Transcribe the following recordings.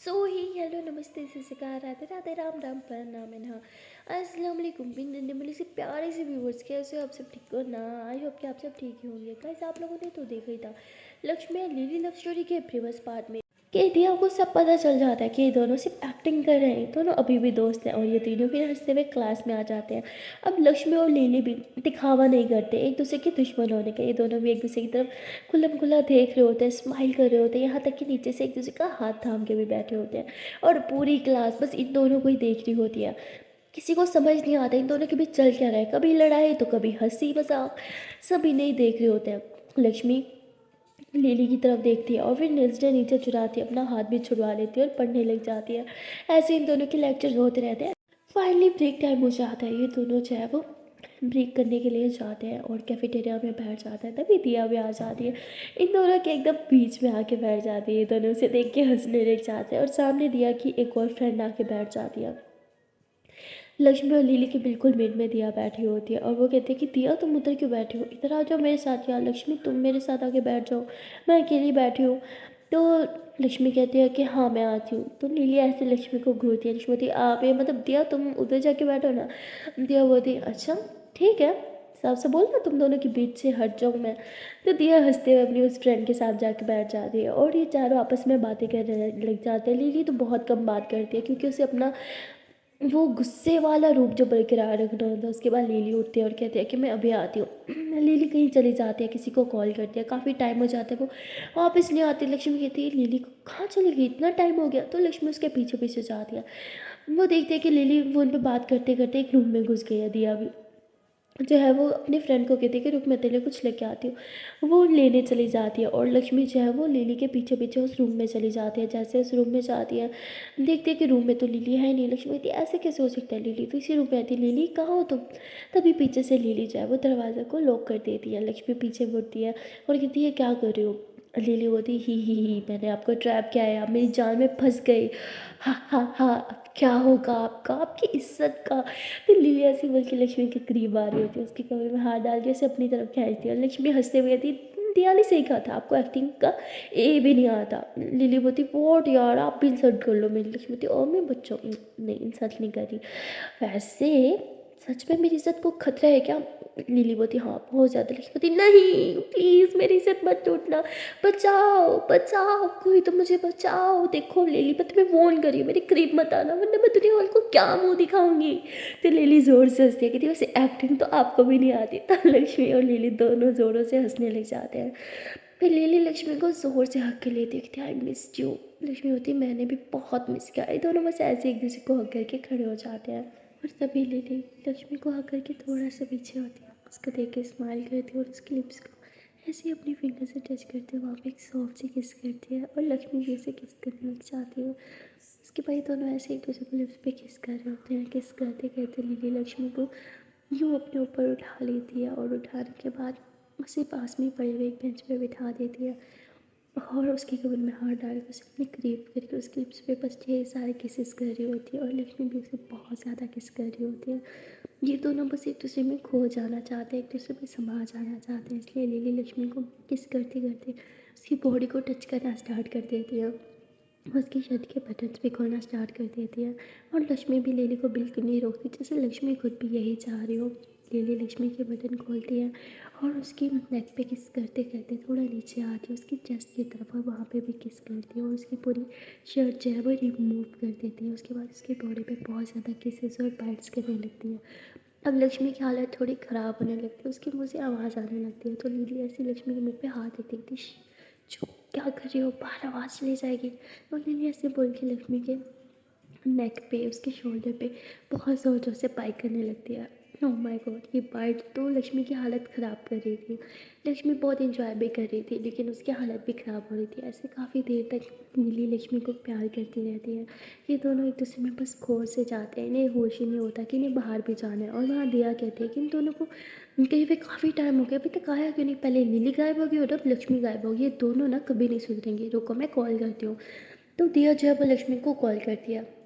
सो ही hello नमस्ते सत राधे राधे राम राम प्रणाम है। अस्सलाम वालेकुम पिंडे से प्यारे से व्यूवर्स, कैसे हो आप सब? ठीक हो ना? आई होप कि आप सब ठीक ही होंगे। गाइस, आप लोगों ने तो देखा ही था लक्ष्मी और लिली लव स्टोरी के प्रीवियस पार्ट में कि दिया को सब पता चल जाता है कि ये दोनों सिर्फ एक्टिंग कर रहे हैं, दोनों अभी भी दोस्त हैं और ये तीनों फिर हंसते हुए क्लास में आ जाते हैं। अब लक्ष्मी और लिली भी दिखावा नहीं करते एक दूसरे के दुश्मन होने का, ये दोनों भी एक दूसरे की तरफ खुल्लम खुल्ला देख रहे होते हैं, स्माइल कर रहे होते हैं, यहाँ तक कि नीचे से एक दूसरे का हाथ थाम के भी बैठे होते हैं। और पूरी क्लास बस इन दोनों को ही देख रही होती है। किसी को समझ नहीं आता इन दोनों के बीच चल क्या रहा है, कभी लड़ाई तो कभी हंसी मजाक, सभी नहीं देख रहे होते हैं। लक्ष्मी लिली की तरफ देखती है और फिर नजरें नीचे चुराती है, अपना हाथ भी छुड़वा लेती है और पढ़ने लग जाती है। ऐसे इन दोनों के लेक्चर होते रहते हैं। फाइनली ब्रेक टाइम हो जाता है, ये दोनों जो है वो ब्रेक करने के लिए जाते हैं और कैफेटेरिया में बैठ जाता है। तभी दिया भी आ जाती है, इन दोनों के एकदम बीच में आके बैठ जाती है। दोनों से देख के हंसने लग जाते हैं और सामने दिया की एक और फ्रेंड आके बैठ जाती है। लक्ष्मी और लिली के बिल्कुल मिड में दिया बैठी होती है और वो कहते हैं कि दिया तुम उधर क्यों बैठी हो, इधर आ जाओ मेरे साथ। यार लक्ष्मी तुम मेरे साथ आके बैठ जाओ, मैं अकेली बैठी हूँ। तो लक्ष्मी कहती है कि हाँ मैं आती हूँ। तो लिली ऐसे लक्ष्मी को घूरती है, लक्ष्मी बोलती है आप ये मतलब दिया तुम उधर जाके बैठो ना। दिया बोलती है अच्छा ठीक है, साफ से बोल ना तुम दोनों के बीच से हट जाऊँ मैं। तो दिया हंसते हुए अपनी उस फ्रेंड के साथ जाके बैठ जाती है और ये चारों आपस में बातें करने लग जाते हैं। लिली तो बहुत कम बात करती है क्योंकि उसे अपना वो गुस्से वाला रूप जो बरकरार रखना होता है। उसके बाद लिली उठती है और कहती है कि मैं अभी आती हूँ। लिली कहीं चली जाती है, किसी को कॉल करती है, काफ़ी टाइम हो जाता है वो वापस नहीं आती। लक्ष्मी कहती है लिली कहाँ चली गई, इतना टाइम हो गया। तो लक्ष्मी उसके पीछे पीछे जाती है। वो देखते हैं कि लिली फ़ोन पे बात करते करते एक रूम में घुस गई है। दिया भी जो है वो अपने फ्रेंड को कहती है कि रुक मैं तेरे लिए कुछ लेके आती हूँ। वो लेने चली जाती है और लक्ष्मी जो है वो लिली के पीछे पीछे उस रूम में चली जाती है। जैसे उस रूम में जाती है, देखती है कि रूम में तो लिली है नहीं। लक्ष्मी कहती है ऐसे कैसे हो सकता है, लिली तो इसी रूम में आती। लिली कहाँ हो तुम? तभी पीछे से लिली जो है वो दरवाज़ा को लॉक कर देती है। लक्ष्मी पीछे मुड़ती है और कहती है क्या कर रही हो? लिली होती ही मैंने आपको ट्रैप किया है, आप मेरी जान में फंस गई। हा हा हा, अब क्या होगा आपका, आपकी इज्जत का। फिर लिली ऐसी बोल के लक्ष्मी के करीब आ रही होती है, उसके कमरे में हाथ डाल के उसे अपनी तरफ खींचती है और लक्ष्मी हंसते हुए कहती है दिया ने सही कहा था, आपको एक्टिंग का ए भी नहीं आता। लिली बोलती वोट यार आप भी इंसल्ट कर लो मेरी। लक्ष्मी बोलती और मैं बच्चों नहीं इंसल्ट नहीं कर रही, वैसे सच में मेरी इज्जत को खतरा है क्या? लिली बोलती हाँ बहुत ज़्यादा। लक्ष्मी बोलती नहीं प्लीज़ मेरी इज्जत मत टूटना, बचाओ बचाओ कोई तो मुझे बचाओ। देखो लिली मैं तुम्हें वॉर्न करी हूँ, मेरे करीब मत आना वरना मैं दुनिया वालों को क्या मुंह दिखाऊंगी। तो लिली ज़ोर से हंसती है कि वैसे एक्टिंग तो आपको भी नहीं आती। तो लक्ष्मी और लिली दोनों ज़ोरों से हंसने लग जाते हैं। फिर लिली लक्ष्मी को ज़ोर से हक के लेती है कि आई मिस यू। लक्ष्मी होती है मैंने भी बहुत मिस किया। ये दोनों बस ऐसे एक दूसरे को हक करके खड़े हो जाते हैं और तभी लिली लक्ष्मी को हक करके थोड़ा सा पीछे होती है, उसको देख के स्माइल करती है और उसकी लिप्स को ऐसे ही अपनी फिंगर से टच करते हुए वहाँ पे एक सॉफ्ट सी किस करती है और लक्ष्मी भी उसे किस करने लग जाती है। उसके बाद दोनों ऐसे एक दूसरे को लिप्स पे किस कर रहे होते हैं। किस करते करते लिली लक्ष्मी को यूँ अपने ऊपर उठा लेती है और उठाने के बाद उसे पास में पड़े हुए एक बेंच पे बिठा देती है और उसके कमर में हाथ डाल के उसे अपने करीब करके उसके लिप्स पे बस ढेर सारे किसेस कर रही होती है और लक्ष्मी भी उसे बहुत ज़्यादा किस कर रही होती है। ये दोनों बस एक दूसरे में खो जाना चाहते हैं, एक दूसरे में समा जाना चाहते हैं, इसलिए लिली लक्ष्मी को किस करते करते उसकी बॉडी को टच करना स्टार्ट कर देती है, उसकी शर्ट के बटन्स भी खोलना स्टार्ट कर देती है। और लक्ष्मी भी लिली को बिल्कुल नहीं रोकती, जैसे लक्ष्मी खुद भी यही चाह रही हो। लिली लक्ष्मी के बटन खोलती है और उसकी नेक पे किस करते करते थोड़ा नीचे आती है उसकी चेस्ट की तरफ और वहाँ पे भी किस करती है और उसकी पूरी शर्ट जो है वो रिमूव कर देती है। उसके बाद उसकी बॉडी पे बहुत ज़्यादा किसेस और बाइट्स करने लगती है। अब लक्ष्मी की हालत थोड़ी ख़राब होने लगती है, उसके मुँह से आवाज़ आने लगती है। तो लिली ऐसी लक्ष्मी के मुँह पे हाथ रख देती, चुप क्या कर रही हो, बाहर आवाज़ चली जाएगी। और लिली ऐसे बोल के लक्ष्मी के नेक पे उसके शोल्डर पे बहुत ज़ोर ज़ोर से बाइट करने लगती है। ओह माय गॉड, ये बाइट तो लक्ष्मी की हालत ख़राब कर रही थी। लक्ष्मी बहुत इंजॉय भी कर रही थी लेकिन उसकी हालत भी ख़राब हो रही थी। ऐसे काफ़ी देर तक नीली लक्ष्मी को प्यार करती रहती है। ये दोनों एक दूसरे में बस खो से जाते हैं, इन्हें होश ही नहीं होता कि इन्हें बाहर भी जाना है। और वहाँ दिया कहती है कि इन दोनों को कहीं पे काफ़ी टाइम हो गया, अभी तक आया क्यों नहीं? पहले लिली गायब होगी और अब लक्ष्मी गायब होगी, ये दोनों ना कभी नहीं सुधरेंगे, रुको मैं कॉल करती हूँ। तो दिया जो है वो लक्ष्मी को कॉल करती है।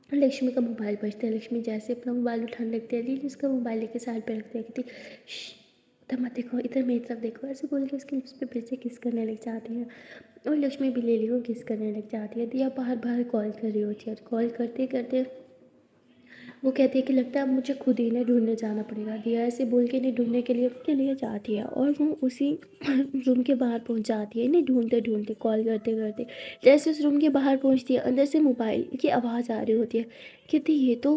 लक्ष्मी का मोबाइल बजता है, लक्ष्मी जैसे अपना मोबाइल उठाने लगती है, लीली उसका मोबाइल लेके साइड पे रखती है, कहती "श्श, इधर मत देखो, इधर मेरी तरफ देखो, ऐसे बोल के उसके लिप्स पे फिर से किस करने लग जाती है। और लक्ष्मी भी लिली को किस करने लग जाती है। दिया बार बार कॉल कर रही होती है, और कॉल करते करते वो कहती है कि लगता है अब मुझे खुद ही इन्हें ढूंढने जाना पड़ेगा। दिया ऐसे बोल के इन्हें ढूंढने के लिए जाती है, और वो उसी रूम के बाहर पहुंच जाती है, इन्हें ढूंढते ढूंढते, कॉल करते करते। जैसे उस रूम के बाहर पहुंचती है, अंदर से मोबाइल की आवाज़ आ रही होती है। कहती ये तो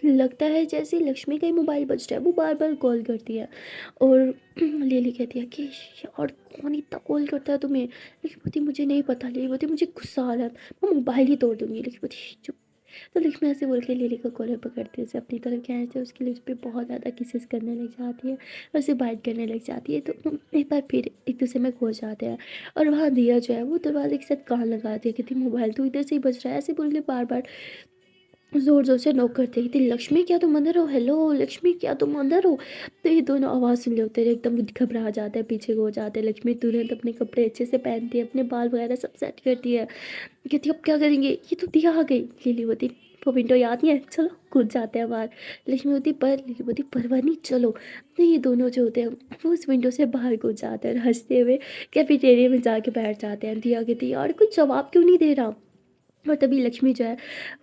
लगता है जैसे लक्ष्मी का ही मोबाइल बज रहा है, वो बार बार कॉल करती है। और लिली कहती है कि और कौन इतना कॉल करता है तुम्हें। लेकिन बोलती मुझे नहीं पता। लिली बोलती मुझे गुस्सा आ रहा है, मैं मोबाइल ही तोड़ दूंगी। लेकिन बोलती चुप। तो लक्ष्मी ऐसे बोल के लिली को कॉलर पकड़ती है, उसे अपनी तरफ खींचती है, उसके लिप्स पे बहुत ज़्यादा किसेस करने लग जाती है, और उसे बाइट करने लग जाती है। तो एक बार फिर एक दूसरे में खो जाते हैं। और वहाँ दिया जो है वो दरवाजे के साथ कान लगाती है, कहती मोबाइल तो इधर से ही बज रहा है। ऐसे बोल के बार बार ज़ोर ज़ोर से नॉक करते ही थी। लक्ष्मी क्या तुम अंदर हो, हेलो लक्ष्मी क्या तुम अंदर हो। तो ये दोनों आवाज़ सुन रहे होते हैं, एकदम घबरा जाते हैं, पीछे को हो जाते हैं। लक्ष्मी तुरंत अपने कपड़े अच्छे से पहनती है, अपने बाल वगैरह सब सेट करती है। कहती अब क्या करेंगे, ये तो दिया आ गई। लिली होती वो विंडो याद नहीं है, चलो कूद जाते हैं बाहर। लक्ष्मी होती पर, लिली होती परवाह नहीं चलो। तो ये दोनों जो होते हैं वो उस विंडो से बाहर कूद जाते हैं, और हंसते हुए कैफेटेरिया में जाके बैठ जाते हैं। दिया कहती यार कुछ जवाब क्यों नहीं दे रहा। और तभी लक्ष्मी जो है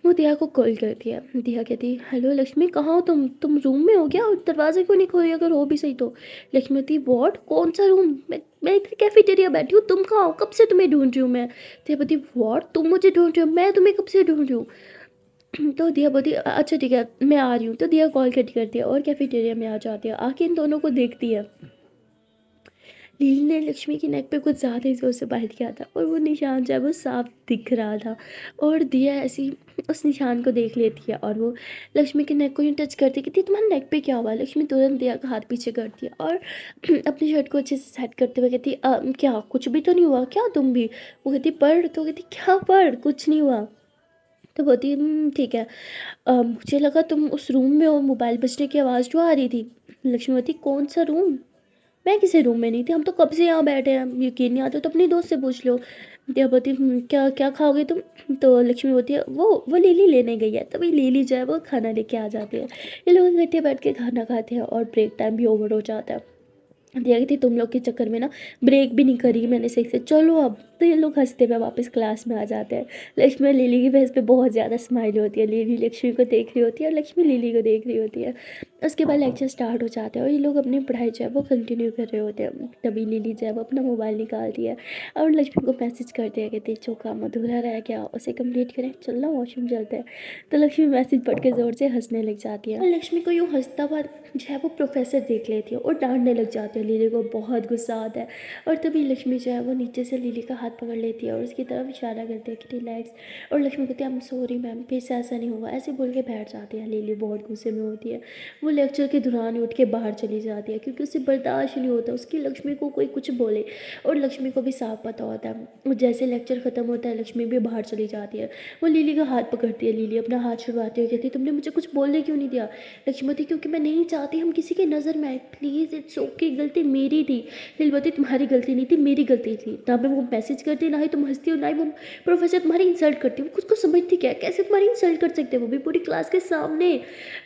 वो दिया को कॉल करती है। दिया कहती हेलो लक्ष्मी कहाँ हो तुम रूम में हो क्या, और दरवाजे क्यों नहीं खोल रही, अगर हो भी सही तो। लक्ष्मी होती वॉट कौन सा रूम, मैं इधर कैफेटेरिया बैठी हूँ, तुम कहाँ हो, कब से तुम्हें ढूंढ रही हूँ मैं। दिया बोती वॉट तुम मुझे ढूंढ रही हो, मैं तुम्हें कब से ढूंढ रही हूँ। तो दिया बोती अच्छा ठीक है मैं आ रही हूँ। तो दिया कॉल कट करती है और कैफेटेरिया में आ जाती है। आके इन दोनों को देखती है। लीली ने लक्ष्मी की नेक पे कुछ ज़्यादा ही ज़ोर से बाइट किया था, और वो निशान जो है वो साफ दिख रहा था। और दिया ऐसी उस निशान को देख लेती है, और वो लक्ष्मी के नेक को यूँ टच करती कहती तुम्हारे नेक पे क्या हुआ। लक्ष्मी तुरंत दिया का हाथ पीछे करती है, और अपनी शर्ट को अच्छे से सेट करते हुए कहती क्या कुछ भी तो नहीं हुआ क्या तुम भी। वो कहती पढ़, तो कहती क्या पढ़, कुछ नहीं हुआ। तो बोलती ठीक है। मुझे लगा तुम उस रूम में हो, मोबाइल बजने की आवाज़ जो आ रही थी। लक्ष्मी बोलती कौन सा रूम, मैं किसी रूम में नहीं थी, हम तो कब से यहाँ बैठे हैं, यकीन नहीं आता तो अपनी दोस्त से पूछ लो। दिया बोती क्या क्या खाओगे तुम। तो लक्ष्मी बोती है वो लिली लेने गई है। तभी लिली जो है वो खाना लेके आ जाती है। ये लोग इकट्ठे बैठ के खाना खाते हैं, और ब्रेक टाइम भी ओवर हो जाता है। दिया कहती तुम लोग के चक्कर में ना ब्रेक भी नहीं करी मैंने सही से, चलो अब। तो ये लोग हंसते हुए वापस क्लास में आ जाते हैं। लक्ष्मी और लिली की फेस पे बहुत ज़्यादा स्माइल होती है। लिली लक्ष्मी को देख रही होती है, और लक्ष्मी लिली को देख रही होती है। उसके बाद लेक्चर स्टार्ट हो जाते हैं, और ये लोग अपनी पढ़ाई जो है वो कंटिन्यू कर रहे होते हैं। तभी लिली जो है वो अपना मोबाइल निकालती है, और लक्ष्मी को मैसेज करती है, कहती जो काम अधूरा रह गया उसे कंप्लीट करें, चल ना वॉशरूम चलते हैं। तो लक्ष्मी मैसेज पढ़ के ज़ोर से हंसने लग जाती है, और लक्ष्मी को यूँ हंसता हुआ जो है वो प्रोफेसर देख लेती है, और डांटने लग जाते हैं। लिली को बहुत गुस्सा आता है, और तभी लक्ष्मी जो है वो नीचे से लिली का हाथ पकड़ लेती है, और उसकी तरफ इशारा करती है कि रिलैक्स। और लक्ष्मी कहती है आई एम सॉरी मैम, फिर से ऐसा नहीं होगा, ऐसे बोल के बैठ जाती है। लिली बहुत गुस्से में होती है, वो लेक्चर के दौरान ही उठ के बाहर चली जाती है, क्योंकि उसे बर्दाश्त नहीं होता उसकी लक्ष्मी को कोई कुछ बोले। और लक्ष्मी को भी साफ पता होता है, और जैसे लेक्चर ख़त्म होता है लक्ष्मी भी बाहर चली जाती है। वो लिली का हाथ पकड़ती है। लिली अपना हाथ छुड़वाती हुई कहती है तुमने मुझे कुछ बोलने क्यों नहीं दिया। लक्ष्मी बोलती क्योंकि मैं नहीं चाहती हम किसी की नज़र में आए, प्लीज़ इट्स ओके, गलती मेरी थी। लिली बोलती तुम्हारी गलती नहीं थी, मेरी गलती थी। ना मैं वो मैसेज करती, ना ही तुम हंसती हो, ना ही वो प्रोफेसर तुम्हारी इंसल्ट करती हो। वो खुद को समझती क्या है, कैसे तुम्हारी इंसल्ट कर सकते हैं, वो भी पूरी क्लास के सामने।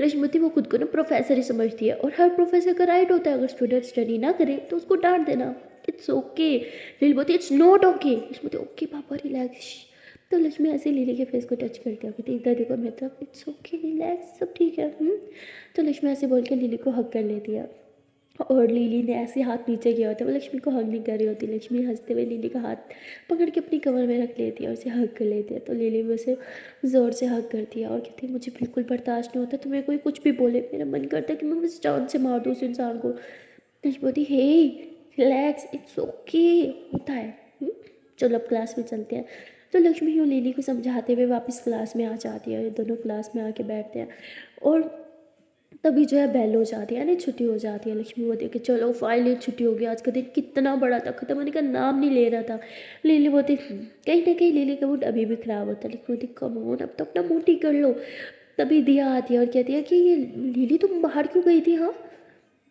रश्मिति वो खुद को ना प्रोफेसर ही समझती है, और हर प्रोफेसर का राइट होता है अगर स्टूडेंट स्टडी ना करे तो उसको डांट देना, इट्स ओके। लिली बोलती it's not okay. Lakshmi okay पापा रिलैक्स। तो लक्ष्मी ऐसे लिली के फेस को टच करती है, कहती इधर देखो मेरी तरफ, इट्स ओके रिलैक्स सब ठीक है। तो लक्ष्मी ऐसे बोल के लिली को हक कर लेती है, और लिली ने ऐसे हाथ नीचे किया होता है, वो लक्ष्मी को हग नहीं कर रही होती। लक्ष्मी हंसते हुए लिली का हाथ पकड़ के अपनी कमर में रख लेती है और उसे हग कर लेती है। तो लिली भी उसे ज़ोर से हग करती है, और कहती है मुझे बिल्कुल बर्दाश्त नहीं होता तुम्हें कोई कुछ भी बोले, मेरा मन करता है कि मैं बस जान से मार दूँ उस इंसान को। लक्ष्मी बोलती हे रिलैक्स इट्स ओके, होता है। चलो अब क्लास में चलते हैं। तो लक्ष्मी यूँ लिली को समझाते हुए वापस क्लास में आ जाती है, दोनों क्लास में आके बैठते हैं, और तभी जो है बेल हो जाती है, यानी छुट्टी हो जाती है। लक्ष्मी बोलती है कि चलो फाइनली छुट्टी हो गई, आज का दिन कितना बड़ा था, खत्म होने का नाम नहीं ले रहा था। लिली बोलती कहीं ना कहीं लिली का मूड अभी भी ख़राब होता है, लेकिन बोलती कम ऑन अब तो अपना मूड ठीक कर लो। तभी दिया आती है और कहती है कि ये लिली तुम बाहर क्यों गई थी। हाँ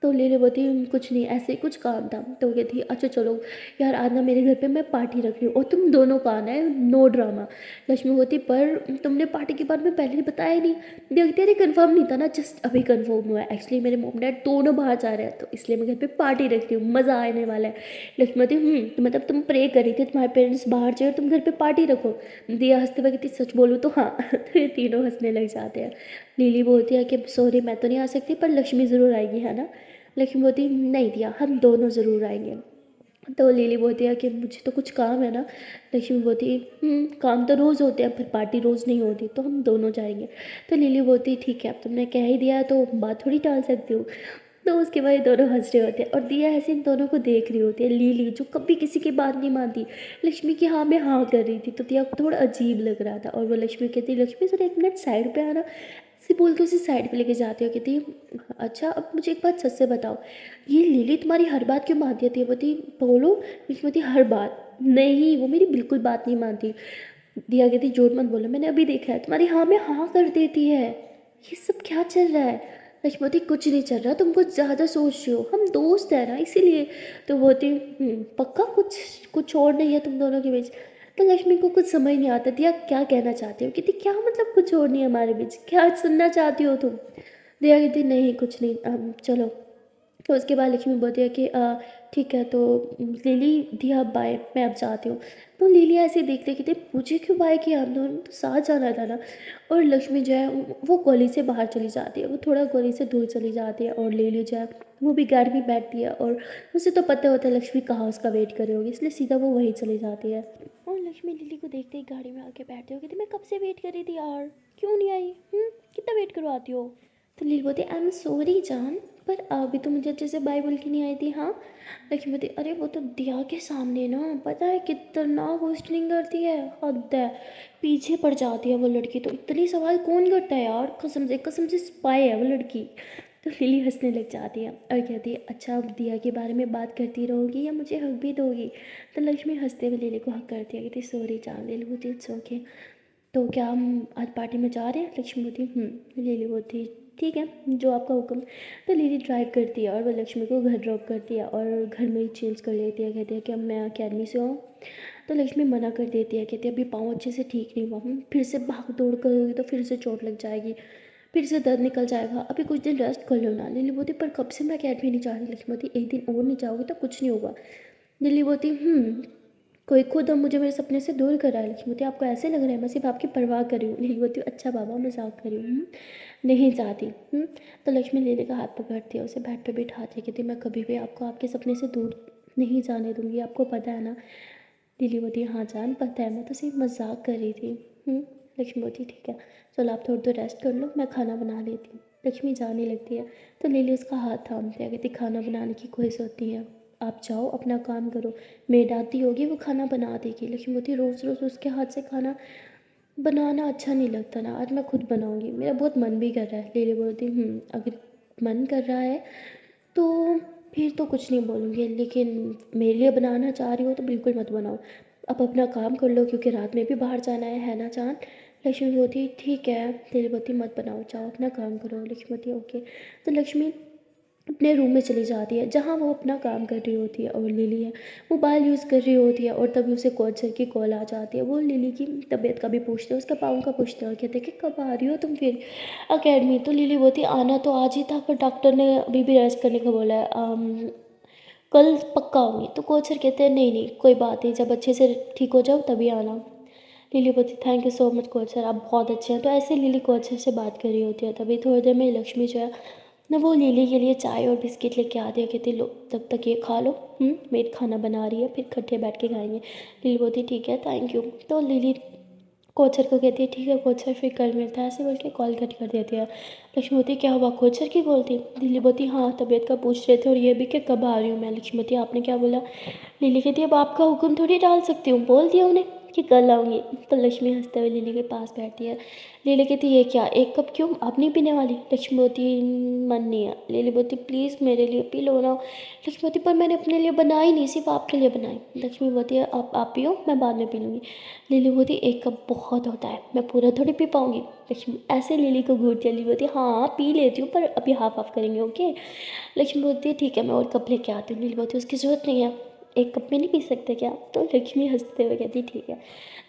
तो लिली बोलती कुछ नहीं, ऐसे ही कुछ काम था। तो वो कहती अच्छा चलो यार, आज ना मेरे घर पे मैं पार्टी रख रही हूँ और तुम दोनों का आना है, नो ड्रामा। लक्ष्मी होती पर तुमने पार्टी के बारे में पहले ही बताया ही नहीं। देखते अरे कन्फर्म नहीं था ना, जस्ट अभी कन्फर्म हुआ है। एक्चुअली मेरे मॉम डैड दोनों बाहर जा रहे हैं, तो इसलिए मैं घर पे पार्टी रख रही हूँ, मज़ा आने वाला है। लक्ष्मी होती तो मतलब तुम प्रे कर रही थी तुम्हारे पेरेंट्स बाहर जाए और तुम घर पर पार्टी रखो। दिया हंसते हुए कहती सच बोलूँ तो हाँ। तो ये तीनों हंसने लग जाते हैं। लिली बोलती है कि सॉरी मैं तो नहीं आ सकती, पर लक्ष्मी ज़रूर आएगी, है ना। लक्ष्मी बोलती नहीं दिया, हम दोनों ज़रूर आएंगे। तो लिली बोलती है कि मुझे तो कुछ काम है ना। लक्ष्मी बोलती काम तो रोज़ होते हैं, पर पार्टी रोज़ नहीं होती, तो हम दोनों जाएंगे। तो लिली बोलती ठीक है, अब तुमने कह ही दिया है तो बात थोड़ी टाल सकती हूँ। तो उसके बाद ये दोनों हंस रहे होते हैं और दिया ऐसे इन दोनों को देख रही होती है। लिली जो कभी किसी की बात नहीं मानती, लक्ष्मी की हाँ में हाँ कर रही थी, तो दिया को थोड़ा अजीब लग रहा था। और वो लक्ष्मी कहती लक्ष्मी सर एक मिनट साइड पे आना। ऐसे बोल के उसे साइड पे लेके जाती हो। कहती अच्छा अब मुझे एक बात सच से बताओ, ये लिली तुम्हारी हर बात क्यों मानती है? बोलती बोलो। लक्ष्मी हर बात नहीं, वो मेरी बिल्कुल बात नहीं मानती। दिया कहती जोर मत बोलो, मैंने अभी देखा है तुम्हारी हाँ में हाँ कर देती है, ये सब क्या चल रहा है? लक्ष्मती कुछ नहीं चल रहा, तुम कुछ ज़्यादा सोच रही हो, हम दोस्त हैं ना इसीलिए। तो बोलती पक्का कुछ कुछ और नहीं है तुम दोनों के बीच? तो लक्ष्मी को कुछ समझ नहीं आता दिया क्या कहना चाहती हो। कहती क्या मतलब कुछ और नहीं है हमारे बीच, क्या सुनना चाहती हो तुम? दिया कहती नहीं कुछ नहीं, चलो। तो उसके बाद लक्ष्मी बोलती है कि ठीक है तो लिली दिया बाय, मैं अब जाती हूँ। तो लिली ऐसे देखते कि पूछे क्यों बाय किया, हम दोनों तो साथ जाना था ना। और लक्ष्मी जो है वो कॉलेज से बाहर चली जाती है, वो थोड़ा कॉलेज से दूर चली जाती है। और लिली जो है वो भी गाड़ी में बैठती है और उसे तो पता होता है लक्ष्मी कहाँ उसका वेट कर रही होगी, इसलिए सीधा वो वहीं चली जाती है। और लक्ष्मी लिली को देखते ही गाड़ी में आके बैठती हो। कहती मैं कब से वेट कर रही थी यार, क्यों नहीं आई? कितना वेट करवाती हो? तो लिली बोलती आई एम सॉरी जान, पर अभी तो मुझे अच्छे से बाय बोल के नहीं आई थी। हाँ। लक्ष्मी बोलती अरे वो तो दिया के सामने ना, पता है कितना क्वेश्चनिंग करती है, हद है। पीछे पड़ जाती है वो लड़की, तो इतने सवाल कौन करता है यार, कसम से स्पाई है वो लड़की। तो लिली हंसने लग जाती है और कहती है अच्छा अब दिया के बारे में बात करती रहोगी या मुझे हक भी दोगी? तो लक्ष्मी हंसते हुए लिली को हक करती है, कहती सॉरी जान। लिली बोलती इट्स ओके। तो क्या हम आज पार्टी में जा रहे हैं? लक्ष्मी बोलती लिली बोलती ठीक है जो आपका हुक्म। तो लिली ड्राइव करती है और वो लक्ष्मी को घर ड्रॉप करती है और घर में ही चेंज कर लेती है। कहती है कि अब मैं अकेडमी से हूँ। तो लक्ष्मी मना कर देती है, कहती है अभी पाँव अच्छे से ठीक नहीं हुआ, फिर से भाग दौड़ करोगी तो फिर से चोट लग जाएगी, फिर से दर्द निकल जाएगा, अभी कुछ दिन रेस्ट कर लो ना। लिली बोलती पर कब से मैं अकेडमी नहीं जा रही। लक्ष्मी बोलती एक दिन और नहीं जाओगी तो कुछ नहीं होगा। लिली बोलती कोई खुद अब मुझे मेरे सपने से दूर कर रहा है। लक्ष्मी बोलती आपको ऐसे लग रहा है मैं सिर्फ आपकी परवाह कर रही हूँ। लिली बोलती अच्छा बाबा मजाक कर रही हूँ, नहीं चाहती। तो लक्ष्मी लिली का हाथ पकड़ती है, उसे बेड पे बिठाती है, कहती मैं कभी भी आपको आपके सपने से दूर नहीं जाने दूँगी, आपको पता है ना। लिली बोलती हाँ जान पता है, मैं तो सिर्फ मजाक कर रही थी। लक्ष्मी बोलती ठीक है चलो आप थोड़ी देर रेस्ट कर लो, मैं खाना बना लेती हूँ। लक्ष्मी जाने लगती है तो लिली उसका हाथ थामती है, कहती खाना बनाने की कोई ज़रूरत नहीं है, आप जाओ अपना काम करो, मेड आती होगी वो खाना बना देगी। लक्ष्मी बोलती रोज़ रोज़ उसके हाथ से खाना बनाना अच्छा नहीं लगता ना, आज मैं खुद बनाऊंगी, मेरा बहुत मन भी कर रहा है। लिली बोलती अगर मन कर रहा है तो फिर तो कुछ नहीं बोलूँगी, लेकिन मेरे लिए बनाना चाह रही हो तो बिल्कुल मत बनाओ, अब अपना काम कर लो क्योंकि रात में भी बाहर जाना है ना चाँद। लक्ष्मी बोलती ठीक है। लिली बोलती मत बनाओ, जाओ अपना काम करो। लक्ष्मी बोलती ओके। तो लक्ष्मी अपने रूम में चली जाती है जहाँ वो अपना काम कर रही होती है और लिली है मोबाइल यूज़ कर रही होती है। और तभी उसे कोच सर की कॉल आ जाती है, वो लिली की तबीयत का भी पूछते हैं, उसका पाँव का पूछते हैं और कहते हैं कि कब आ रही हो तुम फिर अकेडमी। तो लिली बोलती आना तो आज ही था पर डॉक्टर ने अभी भी रेस्ट करने को बोला है, कल पक्का आऊँगी। तो कोच सर कहते हैं नहीं नहीं कोई बात नहीं, जब अच्छे से ठीक हो जाओ तभी आना। लिली बोलती thank you so much coach sir, आप बहुत अच्छे हैं। तो ऐसे लिली कोच सर से बात कर रही होती है, तभी थोड़ी देर में लक्ष्मी जो है ना वो लिली के लिए चाय और बिस्किट लेके आती है, कहती लो तब तक ये खा लो, मेड खाना बना रही है फिर इकट्ठे बैठ के खाएंगे। लिली बोलती ठीक है थैंक यू। तो लिली कोच सर को कहती है ठीक है कोच सर फिर कल मिलता है, ऐसे बोल के कॉल कट कर देती है। लक्ष्मी बोलती क्या हुआ, कोच सर की कॉल थी? लिली बोलती हाँ तबीयत का पूछ रहे थे और ये भी कि कब आ रही हूँ मैं। लक्ष्मी बोलती आपने क्या बोला? लिली कहती अब आपका हुक्म थोड़ी डाल सकती हूँ, बोल दिया उन्हें। कि कल आऊँगी। तो लक्ष्मी हंसते हुए लिली के पास बैठती है। लिली कहती ये क्या, एक कप क्यों, आप नहीं पीने वाली? लक्ष्मी बोलती मन नहीं है। लिली बोलती प्लीज़ मेरे लिए पी लो ना। लक्ष्मी बोलती पर मैंने अपने लिए बनाई नहीं, सिर्फ आपके लिए बनाई। लक्ष्मी बोलती है आप पियो, मैं बाद में पी लूँगी। लिली बोलती एक कप बहुत होता है, मैं पूरा थोड़ी पी पाऊँगी। लक्ष्मी ऐसे लिली को घूरती है। लिली बोलती हाँ पी लेती हूँ, पर अभी हाफ हाफ करेंगे, ओके। लक्ष्मी बोलती है ठीक है, मैं और कप लेके आती हूँ। लिली बोलती है उसकी ज़रूरत नहीं है, एक कप में नहीं पी सकते क्या? तो लक्ष्मी हंसते हुए कहती ठीक है।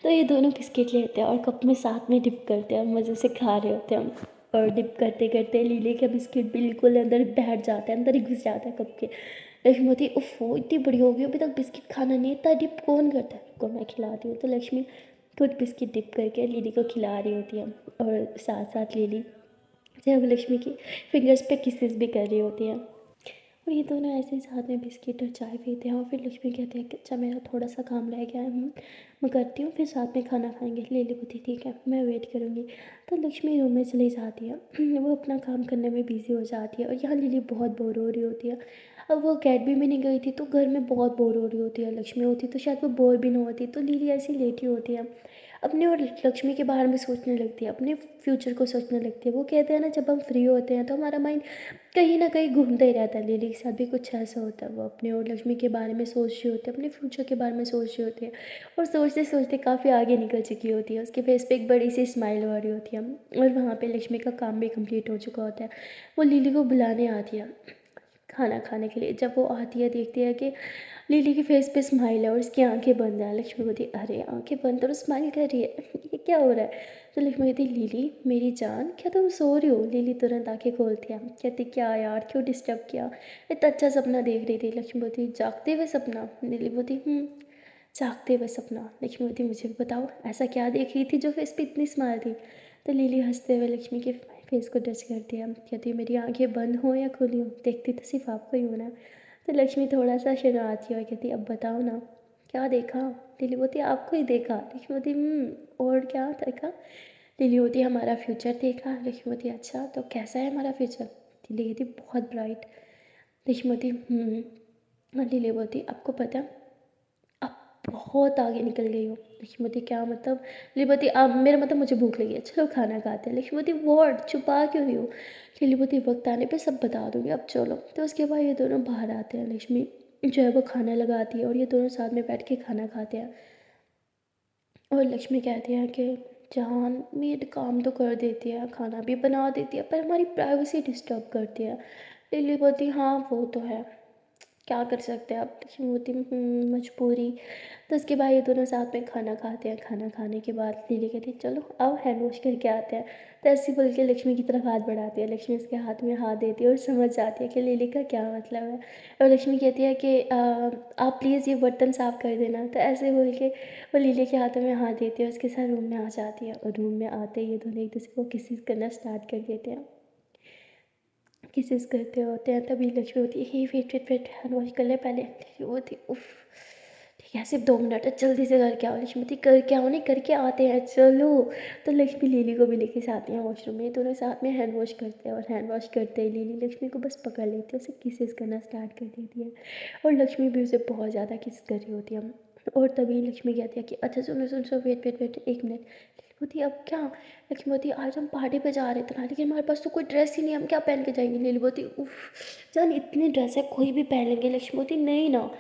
तो ये दोनों बिस्किट लेते हैं और कप में साथ में डिप करते हैं और मज़े से खा रहे होते हैं। और डिप करते करते लिली का बिस्किट बिल्कुल अंदर बैठ जाता है, अंदर ही घुस जाता है कप के। लक्ष्मी बोलती है उफ इतनी बड़ी हो गई, अभी तक बिस्किट खाना नहीं, इतना डिप कौन करता है? को मैं खिलाती हूँ। तो लक्ष्मी खुद बिस्किट डिप करके लिली को खिला रही होती है और साथ साथ लिली जब लक्ष्मी की फिंगर्स पे किसेस भी कर रही होती है। और ये दोनों ऐसे ही साथ में बिस्किट और चाय पीते हैं। और फिर लक्ष्मी कहती है कि अच्छा मेरा थोड़ा सा काम रह गया है, मैं करती हूँ, फिर साथ में खाना खाएंगे। लिली बोलती ठीक है, मैं वेट करूँगी। तो लक्ष्मी रूम में चली जाती है। वो अपना काम करने में बिज़ी हो जाती है और यहाँ लिली बहुत बोर हो रही होती है। अब वो अकेडमी में नहीं गई थी तो घर में बहुत बोर हो रही होती है। लक्ष्मी होती तो शायद वो बोर भी ना होती। तो लिली ऐसी लेटी होती है अपने और लक्ष्मी के बारे में सोचने लगती है, अपने फ्यूचर को सोचने लगती है। वो कहते हैं ना जब हम फ्री होते हैं तो हमारा माइंड कहीं ना कहीं घूमता ही रहता है। लिली के साथ भी कुछ ऐसा होता है, वो अपने और लक्ष्मी के बारे में सोच रही होती है, अपने फ्यूचर के बारे में सोच रही होती है और सोचते सोचते काफ़ी आगे निकल चुकी होती है। उसके फेस पे एक बड़ी सी स्माइल हो रही होती है और वहाँ पे लक्ष्मी का काम भी कंप्लीट हो चुका होता है। वो लिली को बुलाने आती है खाना खाने के लिए। जब वो आती है देखती है कि लिली के फेस पे स्माइल है और उसकी आंखें बंद हैं। लक्ष्मी बोलती अरे आंखें बंद और स्माइल कर रही है ये क्या हो रहा है? तो लक्ष्मी कहती लिली मेरी जान क्या तुम सो रही हो? लिली तुरंत आंखें खोलती है, कहती क्या यार क्यों डिस्टर्ब किया, इतना अच्छा सपना देख रही थी। लक्ष्मी बोलती जागते हुए सपना? लिली बोलती जागते हुए सपना। लक्ष्मी बोलती मुझे भी बताओ ऐसा क्या देख रही थी जो फेस पे इतनी स्माइल थी? तो लिली हंसते हुए लक्ष्मी के फेस को टच करती है, कहती मेरी आंखें बंद हो या खुली हो, देखती तो सिर्फ आपको ही होना। तो लक्ष्मी थोड़ा सा शर्माती है और कहती अब बताओ ना क्या देखा? लिली बोलती आपको ही देखा। लक्ष्मी बोलती और क्या देखा? लिली होती हमारा फ्यूचर देखा। लक्ष्मी बोलती अच्छा तो कैसा है हमारा फ्यूचर? लिली कहती बहुत ब्राइट। लक्ष्मी बोलती और लिली बोलती आपको पता अब बहुत आगे निकल गई हो। लक्ष्मी बोलती क्या मतलब? लिली बोलती अब मेरा मतलब मुझे भूख लगी है, चलो खाना खाते हैं। लक्ष्मी बोलती वॉट, छुपा क्यों रही हो? लिली बोलती वक्त आने पे सब बता दूंगी, अब चलो। तो उसके बाद ये दोनों बाहर आते हैं। लक्ष्मी जो है वो खाना लगाती है और ये दोनों साथ में बैठ के खाना खाते हैं। और लक्ष्मी कहती है कि जान मेड काम तो कर देती है, खाना भी बना देती है, पर हमारी प्राइवेसी डिस्टर्ब करती है। लिली बोलती हाँ वो तो है, क्या कर सकते हैं अब? लक्ष्मी बोलती मजबूरी। तो उसके बाद ये दोनों साथ में खाना खाते हैं। खाना खाने के बाद लिली कहती है चलो अब हैंड वॉश करके आते हैं। तो ऐसी बोल के लक्ष्मी की तरफ हाथ बढ़ाती है। लक्ष्मी उसके हाथ में हाथ देती है और समझ जाती है कि लिली का क्या मतलब है। और लक्ष्मी कहती है कि आप प्लीज़ ये बर्तन साफ़ कर देना। तो ऐसे बोल के वो लिली के हाथों में हाथ देती है, उसके साथ रूम में आ जाती है। और रूम में आते ही ये दोनों एक दूसरे को किसेस करना स्टार्ट कर देते हैं। किसेस करते होते हैं तभी लक्ष्मी होती है हे वेट हैंड वॉश कर ले पहले। लक्ष्मी होती उफ ठीक है सिर्फ 2 मिनट है, जल्दी से करके आओ। लक्ष्मी होती करके आओ नहीं करके आते हैं चलो। तो लक्ष्मी लिली को भी लेके जाती हैं वॉशरूम में। दोनों साथ में हैंड वॉश करते हैं और हैंड वॉश करते ही लिली लक्ष्मी को बस पकड़ लेती है, उसे किसेस करना स्टार्ट कर देती है। और लक्ष्मी भी उसे बहुत ज़्यादा किस कर रही होती है। और तभी लक्ष्मी कहती है कि अच्छा सुनो वेट 1 मिनट। होती अब क्या? लक्ष्मी बोलती आज हम पार्टी पे जा रहे थे ना, लेकिन हमारे पास तो कोई ड्रेस ही नहीं, हम क्या पहन के जाएंगे? लिली बोलती उफ जान इतनी ड्रेस है कोई भी पहन लेंगे। लक्ष्मी बोलती नहीं ना,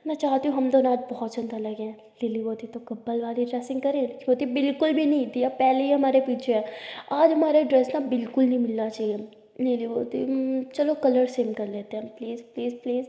मैं चाहती हूँ हम दोनों आज बहुत सुंदर लगे हैं। लिली बोलती तो कपल वाली ड्रेसिंग करें? लक्ष्मी बोलती बिल्कुल भी नहीं थी, अब पहले ही हमारे पीछे है, आज हमारे ड्रेस ना बिल्कुल नहीं मिलना चाहिए। लिली बोलती चलो कलर सेम कर लेते हैं प्लीज़ प्लीज़ प्लीज़।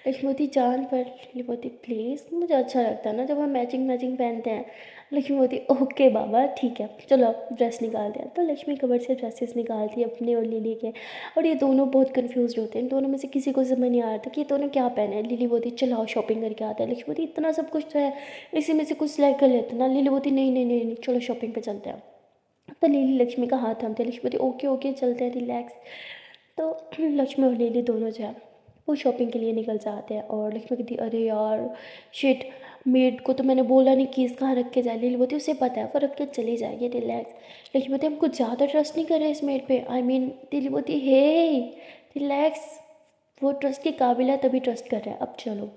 लक्ष्मी बोलती जान पर। लिली बोलती प्लीज़ मुझे अच्छा लगता है ना जब हम मैचिंग मैचिंग पहनते हैं। लक्ष्मी बोलती ओके बाबा ठीक है चलो अब ड्रेस निकालते हैं। तो लक्ष्मी कबर से ड्रेसेस निकालती है अपने और लिली के। और ये दोनों बहुत कंफ्यूज होते हैं, इन दोनों में से किसी को समझ नहीं आ रहा था कि ये दोनों क्या पहने हैं। लिली बोलती चलो शॉपिंग करके आते हैं। लक्ष्मी बोलती इतना सब कुछ तो है, इसी में से कुछ सिलेक्ट कर लेते हैं ना। लिली बोलती नहीं चलो शॉपिंग पे चलते हैं। तो लिली लक्ष्मी का हाथ थामते हैं। लक्ष्मी बोलती ओके ओके चलते हैं रिलैक्स। तो लक्ष्मी और लिली दोनों जो है वो शॉपिंग के लिए निकल जाते हैं। और लक्ष्मी कहती अरे यार शिट, मेड को तो मैंने बोला नहीं कीज़ कहाँ रख के जाए। लिली बोलती उसे पता है वो रख के चली जाएगी रिलैक्स। लक्ष्मी बोलती हम कुछ ज़्यादा ट्रस्ट नहीं कर रहे इस मेड पे, आई मीन लिली बोलती हे रिलैक्स, वो ट्रस्ट के काबिल है तभी ट्रस्ट कर रहा है, अब चलो।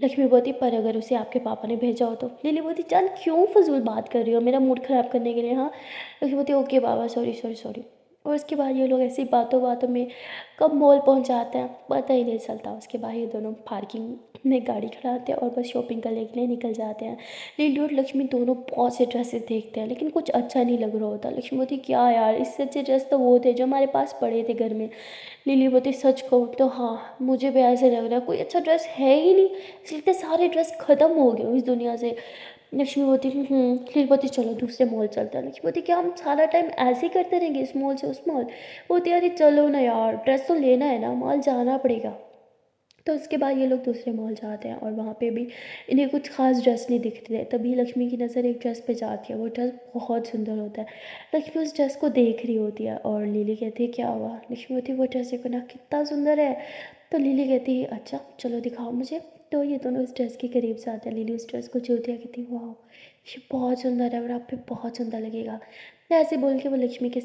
लक्ष्मी बोलती पर अगर उसे आपके पापा ने भेजा हो तो। लिली बोलती चल क्यों फजूल बात कर रही हो मेरा मूड ख़राब करने के लिए। हाँ लक्ष्मी बोलती ओके बाबा सॉरी सॉरी सॉरी। और उसके बाद ये लोग ऐसी बातों बातों में कब मॉल पहुंच जाते हैं पता ही नहीं चलता। उसके बाद ये दोनों पार्किंग में गाड़ी खड़ाते हैं और बस शॉपिंग करने के लिए निकल जाते हैं। लिली और लक्ष्मी दोनों बहुत से ड्रेसेस देखते हैं लेकिन कुछ अच्छा नहीं लग रहा होता। लक्ष्मी बोलती क्या यार इससे अच्छे ड्रेस तो वो थे जो हमारे पास पड़े थे घर में। लिली बोलती सच कहूँ तो हाँ मुझे भी ऐसे लग रहा है कोई अच्छा ड्रेस है ही नहीं इसलिए इतने सारे ड्रेस ख़त्म हो गए इस दुनिया से। लक्ष्मी बोलती लिली बोलती चलो दूसरे मॉल चलते हैं। लक्ष्मी बोलती क्या हम सारा टाइम ऐसे ही करते रहेंगे इस मॉल से उस मॉल। बोलती अरे चलो ना यार ड्रेस तो लेना है ना मॉल जाना पड़ेगा। तो उसके बाद ये लोग दूसरे मॉल जाते हैं और वहाँ पे भी इन्हें कुछ खास ड्रेस नहीं दिखती है। तभी लक्ष्मी की नज़र एक ड्रेस पे जाती है वो ड्रेस बहुत सुंदर होता है। लक्ष्मी उस ड्रेस को देख रही होती है और लिली कहती है क्या हुआ। लक्ष्मी होती है वो ड्रेस देखो ना कितना सुंदर है। तो लिली कहती है अच्छा चलो दिखाओ मुझे। तो ये दोनों उस ड्रेस के करीब से आते हैं। लिली उस ड्रेस को छूती है कहती वाह ये बहुत सुंदर है और आप पे बहुत सुंदर लगेगा। तो ऐसे बोल के वो लक्ष्मी के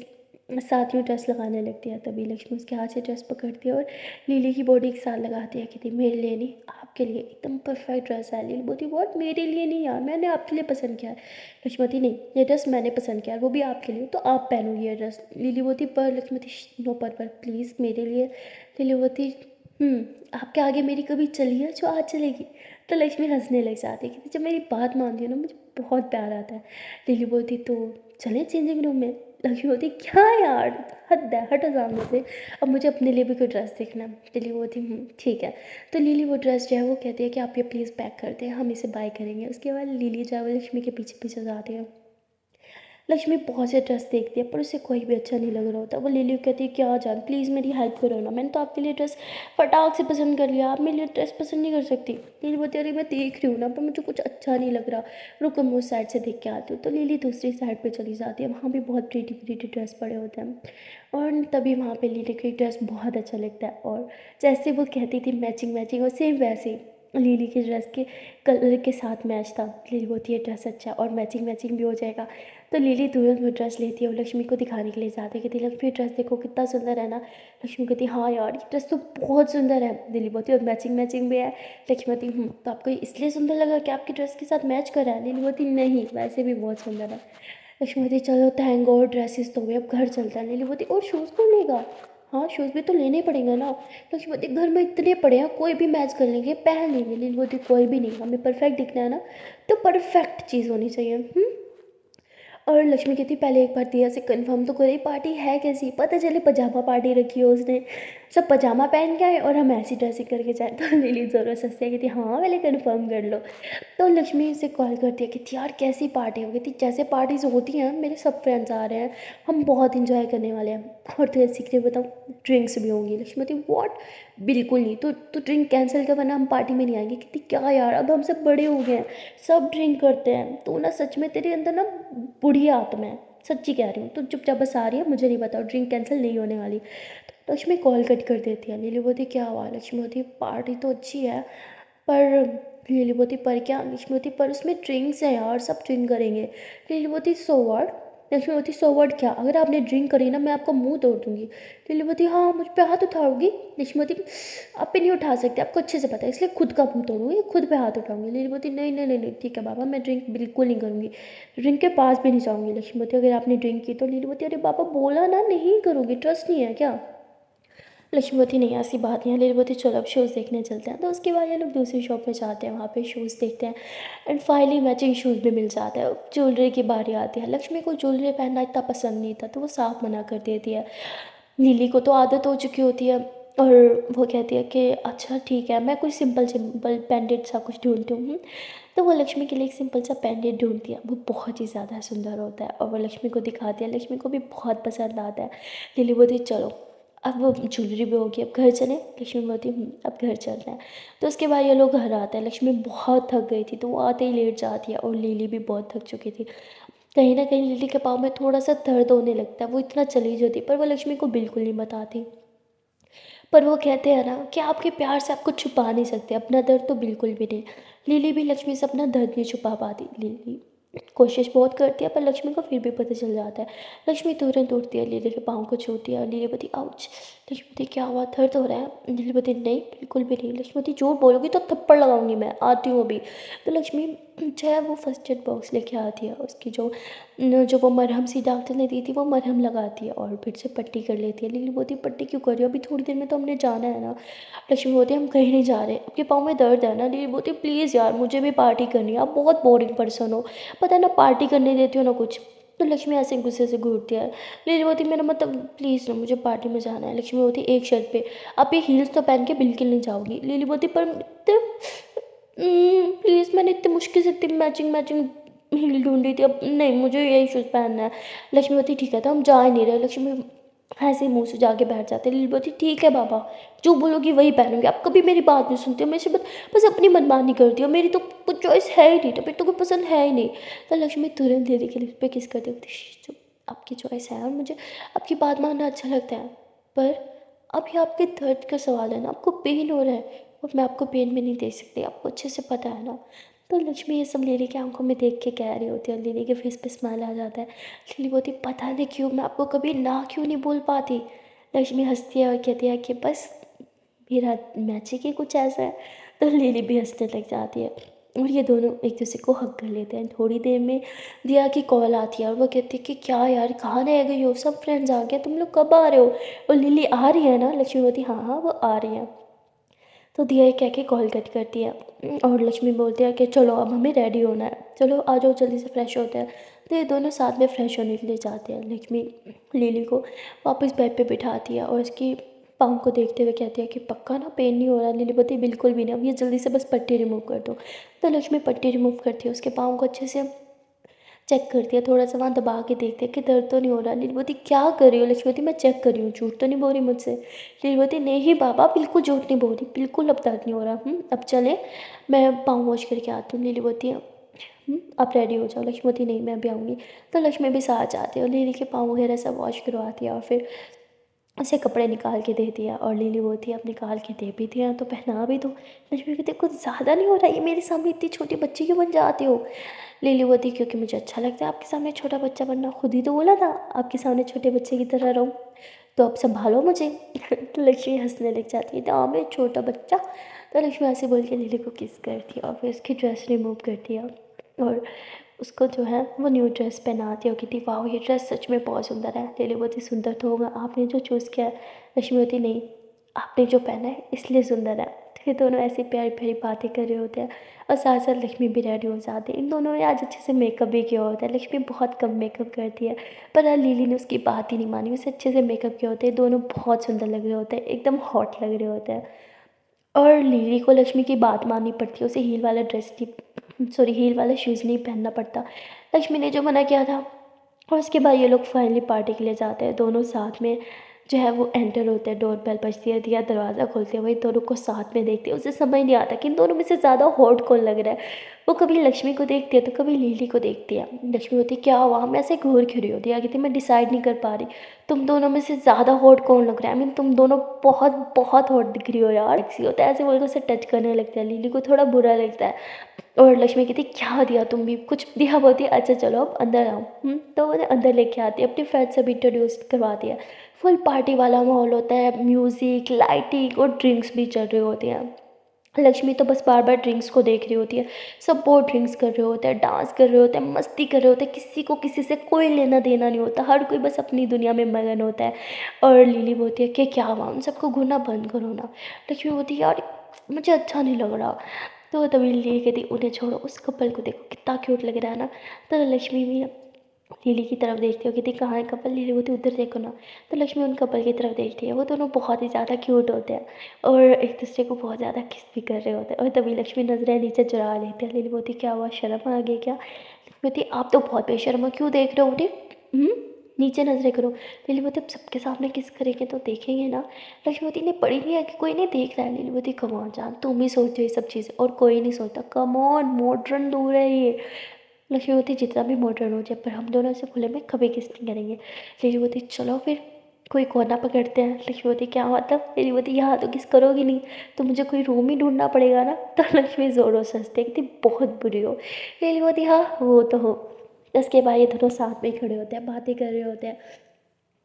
साथ यूँ ड्रेस लगाने लगती है। तभी लक्ष्मी उसके हाथ से ड्रेस पकड़ती है और लिली की बॉडी एक साथ लगाती है। कहती मेरे लिए नहीं आपके लिए एकदम परफेक्ट ड्रेस है। लिली बोलती व्हाट मेरे लिए नहीं यार मैंने आपके लिए पसंद किया है। लक्ष्मी बोलती नहीं ये ड्रेस मैंने पसंद किया है वो भी आपके लिए तो आप पहनो ये ड्रेस। लिली बोलती पर लक्ष्मी बोलती नो पर प्लीज़ मेरे लिए। लिली बोलती आपके आगे मेरी कभी चली है जो आज चलेगी। तो लक्ष्मी हंसने लग जाती है कि जब मेरी बात मानती है ना मुझे बहुत प्यार आता है। लिली बोलती तो चलें चेंजिंग रूम में। लक्ष्मी बोलती क्या यार हद है हटो सामने से अब मुझे अपने लिए भी कोई ड्रेस देखना है। लिली बोलती ठीक है। तो लिली वो ड्रेस जो है वो कहती है कि आप ये प्लीज़ पैक कर दें हम इसे बाय करेंगे। उसके बाद लिली जो है वो लक्ष्मी के पीछे पीछे जाती है। लक्ष्मी बहुत से ड्रेस देखती है पर उसे कोई भी अच्छा नहीं लग रहा होता। वो लिली को कहती है क्या जान प्लीज़ मेरी हेल्प करो ना मैंने तो आपके लिए ड्रेस फटाक से पसंद कर लिया आप मेरे लिए ड्रेस पसंद नहीं कर सकती। लिली बोलती अरे मैं देख रही हूँ ना पर मुझे कुछ अच्छा नहीं लग रहा रुको मैं उस साइड से देख के आती हूँ। तो लिली दूसरी साइड पर चली जाती है वहाँ भी बहुत प्रीटी प्रीटी ड्रेस पड़े होते हैं और तभी वहाँ पर लिली की ड्रेस बहुत अच्छा लगता है। और जैसे वो कहती थी मैचिंग मैचिंग और सेम वैसे ही लिली की ड्रेस के कलर के साथ मैच था। लिली बोलती है ड्रेस अच्छा है और मैचिंग मैचिंग भी हो जाएगा। तो लिली तुरंत वो ड्रेस लेती है और लक्ष्मी को दिखाने के लिए जाती है। कहती लक्ष्मी ड्रेस देखो कितना सुंदर है ना। लक्ष्मी कहती हाँ यार ये ड्रेस तो बहुत सुंदर है। लिली बोलती है और मैचिंग मैचिंग भी है। लक्ष्मी बोलती तो आपको इसलिए सुंदर लगा कि आपकी ड्रेस के साथ मैच कर रहा है। लिली बोलती नहीं वैसे भी बहुत सुंदर है। लक्ष्मी बोलती चलो थैंक गॉड ड्रेसेस तो हुए अब घर चलता है। लिली बोलती और शूज़ कौन लेगा। हाँ शूज़ भी तो लेने पड़ेंगे ना। लक्ष्मी बोलती घर में इतने पड़े हैं कोई भी मैच कर लेंगे पहन लेंगे। लिली बोलती कोई भी नहीं हमें परफेक्ट दिखना है ना तो परफेक्ट चीज़ होनी चाहिए। और लक्ष्मी कहती पहले एक बार दिया से कंफर्म तो करे पार्टी है कैसी। पता चले पजामा पार्टी रखी हो उसने सब पजामा पहन के आए और हम ऐसी ड्रेसिंग करके जाए। तो लिली ज़रूर सस्ती है कहती हाँ पहले कंफर्म कर लो। तो लक्ष्मी से कॉल करती है कहती यार कैसी पार्टी हो। कहती जैसे पार्टीज होती हैं मेरे सब फ्रेंड्स आ रहे हैं हम बहुत इंजॉय करने वाले हैं और तो सीक्रेट बताओ ड्रिंक्स भी होंगी। लक्ष्मी कहती व्हाट बिल्कुल नहीं तो ड्रिंक कैंसिल कर वरना हम पार्टी में नहीं आएंगे। कहती क्या यार अब हम सब बड़े हो गए हैं सब ड्रिंक करते हैं तो ना सच में तेरे अंदर ना बूढ़ी आत्मा है सच्ची कह रही हूँ। तो चुपचाप बस आ रही है मुझे नहीं बताओ ड्रिंक कैंसिल नहीं होने वाली। तो लक्ष्मी कॉल कट कर देती है। लिली बोलती क्या हुआ। लक्ष्मी बोलती पार्टी तो अच्छी है पर लिली बोलती पर क्या। लक्ष्मी बोलती पर उसमें ड्रिंक्स है यार सब ड्रिंक करेंगे। लिली बोलती सो व्हाट। लक्ष्मी बोलती सो व्हाट क्या अगर आपने ड्रिंक करी ना मैं आपका मुंह तोड़ दूंगी। लिली बोलती हाँ मुझ पे हाथ उठाओगी। लक्ष्मी बोलती आप पे नहीं उठा सकते आपको अच्छे से पता है इसलिए खुद का मुंह तोड़ूंगी खुद पे हाथ उठाऊंगी। लिली बोलती नहीं नहीं नहीं नहीं ठीक है बाबा मैं ड्रिंक बिल्कुल नहीं करूँगी ड्रिंक के पास भी नहीं जाऊँगी। लक्ष्मी बोलती अगर आपने ड्रिंक की तो। लिली बोलती अरे बाबा बोला ना नहीं करूँगी ट्रस्ट नहीं है क्या। लक्ष्मीवती नहीं ऐसी बात नहीं है। लिलीवती चलो अब शूज़ देखने चलते हैं। तो उसके बाद ये लोग दूसरी शॉप में जाते हैं वहाँ पे शूज़ देखते हैं एंड फाइनली मैचिंग शूज़ भी मिल जाता है। ज्वेलरी की बारी आती है। लक्ष्मी को ज्वेलरी पहनना इतना पसंद नहीं था तो वो साफ मना कर देती है। लिली को तो आदत हो चुकी होती है और वो कहती है कि अच्छा ठीक है मैं कुछ सिंपल सिंपल पेंडेंट सा कुछ ढूंढती हूँ। तो वो लक्ष्मी के लिए एक सिंपल सा पेंडेंट ढूंढती है वो बहुत ही ज़्यादा सुंदर होता है और वो लक्ष्मी को दिखाती है। लक्ष्मी को भी बहुत पसंद आता है। लिली बोलती चलो अब वो ज्वेलरी भी होगी अब घर चलें। लक्ष्मी बोलती अब घर चलते हैं। तो उसके बाद ये लोग घर आते हैं। लक्ष्मी बहुत थक गई थी तो वो आते ही लेट जाती है और लिली भी बहुत थक चुकी थी। कहीं ना कहीं लिली के पाँव में थोड़ा सा दर्द होने लगता है वो इतना चली जाती पर वो लक्ष्मी को बिल्कुल नहीं बताती। पर वो कहते हैं ना कि आपके प्यार से आपको छुपा नहीं सकते अपना दर्द तो बिल्कुल भी नहीं। लिली भी लक्ष्मी से अपना दर्द नहीं छुपा पाती। लिली कोशिश बहुत करती है पर लक्ष्मी को फिर भी पता चल जाता है। लक्ष्मी तुरंत उठती है, लीली के पाँव को छूती है और लीली बोलती आउच। लक्ष्मी क्या हुआ, दर्द हो रहा है? लीली बोलती नहीं बिल्कुल भी नहीं। लक्ष्मी झूठ बोलोगी तो थप्पड़ लगाऊंगी, मैं आती हूँ अभी। तो लक्ष्मी जो है वो फर्स्ट एड बॉक्स लेके आती है, उसकी जो वो मरहम सी डॉक्टर ने दी थी वो मरहम लगाती है और फिर से पट्टी कर लेती है। लीली बोलती पट्टी क्यों कर रही हो, अभी थोड़ी देर में तो हमने जाना है ना। लक्ष्मी बोलती हम कहीं नहीं जा रहे, आपके पाँव में दर्द है ना। लीली बोलती प्लीज़ यार मुझे भी पार्टी करनी है, आप बहुत बोरिंग पर्सन हो, पता है ना पार्टी करने देती हो ना कुछ। तो लक्ष्मी ऐसे गुस्से से घूरती है। लीली बोलती मेरा मतलब प्लीज़ ना मुझे पार्टी में जाना है। लक्ष्मी बोलती एक शर्त पे, आप ये हील्स तो पहन के बिल्कुल नहीं जाओगी। लीली बोलती पर प्लीज़ मैंने इतनी मुश्किल से इतनी मैचिंग मैचिंग हील ढूंढी थी, अब नहीं मुझे यही शूज़ पहनना है। लक्ष्मी बोलती ठीक है तो हम जा ही नहीं रहे। लक्ष्मी ऐसे ही मुँह से जाके बैठ जाते। लीली बोलती ठीक है बाबा, जो बोलोगी वही पहनूंगी, आप कभी मेरी बात नहीं सुनती हो, मेरे से बस अपनी मनमानी करती हो, मेरी तो कुछ चॉइस है ही नहीं, तो फिर तो कोई पसंद है ही नहीं। तो लक्ष्मी तुरंत लीली के लिप पे किस करती होती, चुप, आपकी चॉइस है और मुझे आपकी बात मानना अच्छा लगता है, पर अभी आपके दर्द का सवाल है ना, आपको पेन हो रहा है और मैं आपको पेन में नहीं दे सकती, आपको अच्छे से पता है ना। तो लक्ष्मी ये सब लीली की आंखों में देख के कह रही होती है और लीली के फेस पे स्माइल आ जाता है। लिली बोलती पता नहीं क्यों मैं आपको कभी ना क्यों नहीं बोल पाती। लक्ष्मी हंसती है और कहती है कि बस मेरा मैजिक ही कुछ ऐसा है। तो लिली भी हंसने लग जाती है और ये दोनों एक दूसरे को हक कर लेते हैं। थोड़ी देर में दिया की कॉल आती है और वो कहती है कि क्या यार कहाँ रह गई हो, सब फ्रेंड्स आ गए, तुम लोग कब आ रहे हो? और लिली आ रही है ना? लक्ष्मी बोलती हाँ हाँ वो आ रही है। तो दिया ये कह के कॉल कट करती है और लक्ष्मी बोलती है कि चलो अब हमें रेडी होना है, चलो आ जाओ जल्दी से फ्रेश होते हैं। तो ये दोनों साथ में फ्रेश होने के लिए जाते हैं। लक्ष्मी लिली को वापस बेड पे बिठाती है और उसकी पाँव को देखते हुए कहती है कि पक्का ना पेन नहीं हो रहा? लिली बोलती बिल्कुल भी नहीं, अब ये जल्दी से बस पट्टी रिमूव कर दो। तो लक्ष्मी पट्टी रिमूव करती है, उसके पाँव को अच्छे से चेक करती है, थोड़ा सा वहाँ दबा के देखती है कि दर्द तो नहीं हो रहा। लीलवती क्या कर रही हो? लक्ष्मीवती मैं चेक कर रही हूँ, झूठ तो नहीं बोल रही मुझसे? लीलवती नहीं बाबा बिल्कुल झूठ नहीं बोल रही, बिल्कुल अब दर्द नहीं हो रहा। अब चले मैं पाँव वॉश करके आती हूँ। लीलवती आप रेडी हो जाओ। लक्ष्मीवती नहीं मैं भी आऊँगी। तो लक्ष्मी भी साथ जाती है और लीली के पाँव वगैरह सब वॉश करवाती है और फिर उसे कपड़े निकाल के दे दिया और लीली बोलती है अब निकाल के दे भी दिया तो पहना भी दो। लक्ष्मी कहती है कुछ ज़्यादा नहीं हो रहा, ये मेरे सामने इतनी छोटी बच्ची क्यों बन जाती हो? लिली बोलती क्योंकि मुझे अच्छा लगता है आपके सामने छोटा बच्चा बनना, खुद ही तो बोला था आपके सामने छोटे बच्चे की तरह रहूँ, तो अब संभालो मुझे। तो लक्ष्मी हंसने लग जाती है, तो मैं छोटा बच्चा। तो लक्ष्मी ऐसे बोल के लिली को किस करती है और फिर उसकी ड्रेस रिमूव करती है और उसको जो है वो न्यू ड्रेस पहनाती है। कहती वाह ये ड्रेस सच में बहुत सुंदर है। लिली बहुत ही सुंदर तो होगा, आपने जो चूज़ किया है। लक्ष्मी होती नहीं, आपने जो पहना है इसलिए सुंदर है। तो ये दोनों ऐसी प्यारी प्यारी बातें कर रहे होते हैं और साथ साथ लक्ष्मी भी रेडी हो जाती है। इन दोनों ने आज अच्छे से मेकअप भी किया होता है। लक्ष्मी बहुत कम मेकअप करती है पर आज लिली ने उसकी बात ही नहीं मानी, उसे अच्छे से मेकअप किया होता है। दोनों बहुत सुंदर लग रहे होते हैं, एकदम हॉट लग रहे होते हैं और लिली को लक्ष्मी की बात माननी पड़ती है, उसे हील वाला ड्रेस नहीं सॉरी हील वाला शूज़ नहीं पहनना पड़ता। लक्ष्मी ने जो मना किया था और उसके बाद ये लोग फाइनली पार्टी के लिए जाते हैं। दोनों साथ में जो है वो एंटर होते हैं, डोर बेल बजती है, दिया दरवाज़ा खोलते हैं, वही दोनों को साथ में देखते हैं। उसे समझ नहीं आता कि इन दोनों में से ज़्यादा हॉट कौन लग रहा है। वो कभी लक्ष्मी को देखती है तो कभी लिली को देखती है। लक्ष्मी होती क्या हुआ, हम ऐसे घूर क्यों रही होती है, कहती मैं डिसाइड नहीं कर पा रही तुम दोनों में से ज़्यादा हॉट कौन लग रहा है। आई मीन तुम दोनों बहुत बहुत हॉट दिख रही हो यार। ऐसी होता है, ऐसे बोल के उसे टच करने लगता है। लिली को थोड़ा बुरा लगता है और लक्ष्मी कहती क्या दिया तुम भी कुछ दिया? बोलती अच्छा चलो अब अंदर आओ। तो उन्हें अंदर लेके आती है, अपनी फ्रेंड से भी इंट्रोड्यूस करवाती है। फुल पार्टी वाला माहौल होता है, म्यूज़िक लाइटिंग और ड्रिंक्स भी चल रहे होते हैं। लक्ष्मी तो बस बार बार ड्रिंक्स को देख रही होती है, सब बहुत ड्रिंक्स कर रहे होते हैं, डांस कर रहे होते हैं, मस्ती कर रहे होते हैं, किसी को किसी से कोई लेना देना नहीं होता, हर कोई बस अपनी दुनिया में मगन होता है। और लिली बोलती है कि क्या हुआ, उन सबको घूरना बंद करो ना। लक्ष्मी बोलती है यार मुझे अच्छा नहीं लग रहा। तो तभी लिली कहती उन्हें छोड़ो, उस कपल को देखो कितना क्यूट लग रहा है ना। तो लक्ष्मी भी लिली की तरफ देखती हो, कहती कहाँ है कपल? लिली बोलती उधर देखो ना। तो लक्ष्मी उन कपल की तरफ देखती है, वो दोनों बहुत ही ज़्यादा क्यूट होते हैं और एक दूसरे को बहुत ज़्यादा किस भी कर रहे होते हैं। और तभी लक्ष्मी नजरें नीचे चुरा लेती है। लिली बोलती क्या हुआ, शर्म आ गई क्या? लक्ष्मी बोलती आप तो बहुत बेशर्म हो, क्यों देख रहे हो? बोलती नीचे नजरें करो। लिली बोलती अब सबके सामने किस करेंगे तो देखेंगे ना। लक्ष्मी बोलती नहीं पड़ी नहीं है कि कोई नहीं देख रहा है। लिली बोलती कम ऑन जान, तुम ही सोचो ये सब चीज़ें और कोई नहीं सोचता, कम ऑन मॉडर्न दूर है ये। लक्ष्मीवती जितना भी मॉडर्न हो जाए पर हम दोनों से खुले में कभी किस नहीं करेंगे। लक्ष्मीवती चलो फिर कोई कोना पकड़ते हैं। लक्ष्मी बोलती क्या मतलब? लिली बोलती यहाँ तो किस करोगी नहीं तो मुझे कोई रूम ही ढूंढना पड़ेगा ना। तो लक्ष्मी ज़ोरों से हंसती है, कहती बहुत बुरी हो। लिली बोलती हाँ वो तो हो। उसके बाद ये दोनों साथ में खड़े होते हैं, बातें कर रहे होते हैं।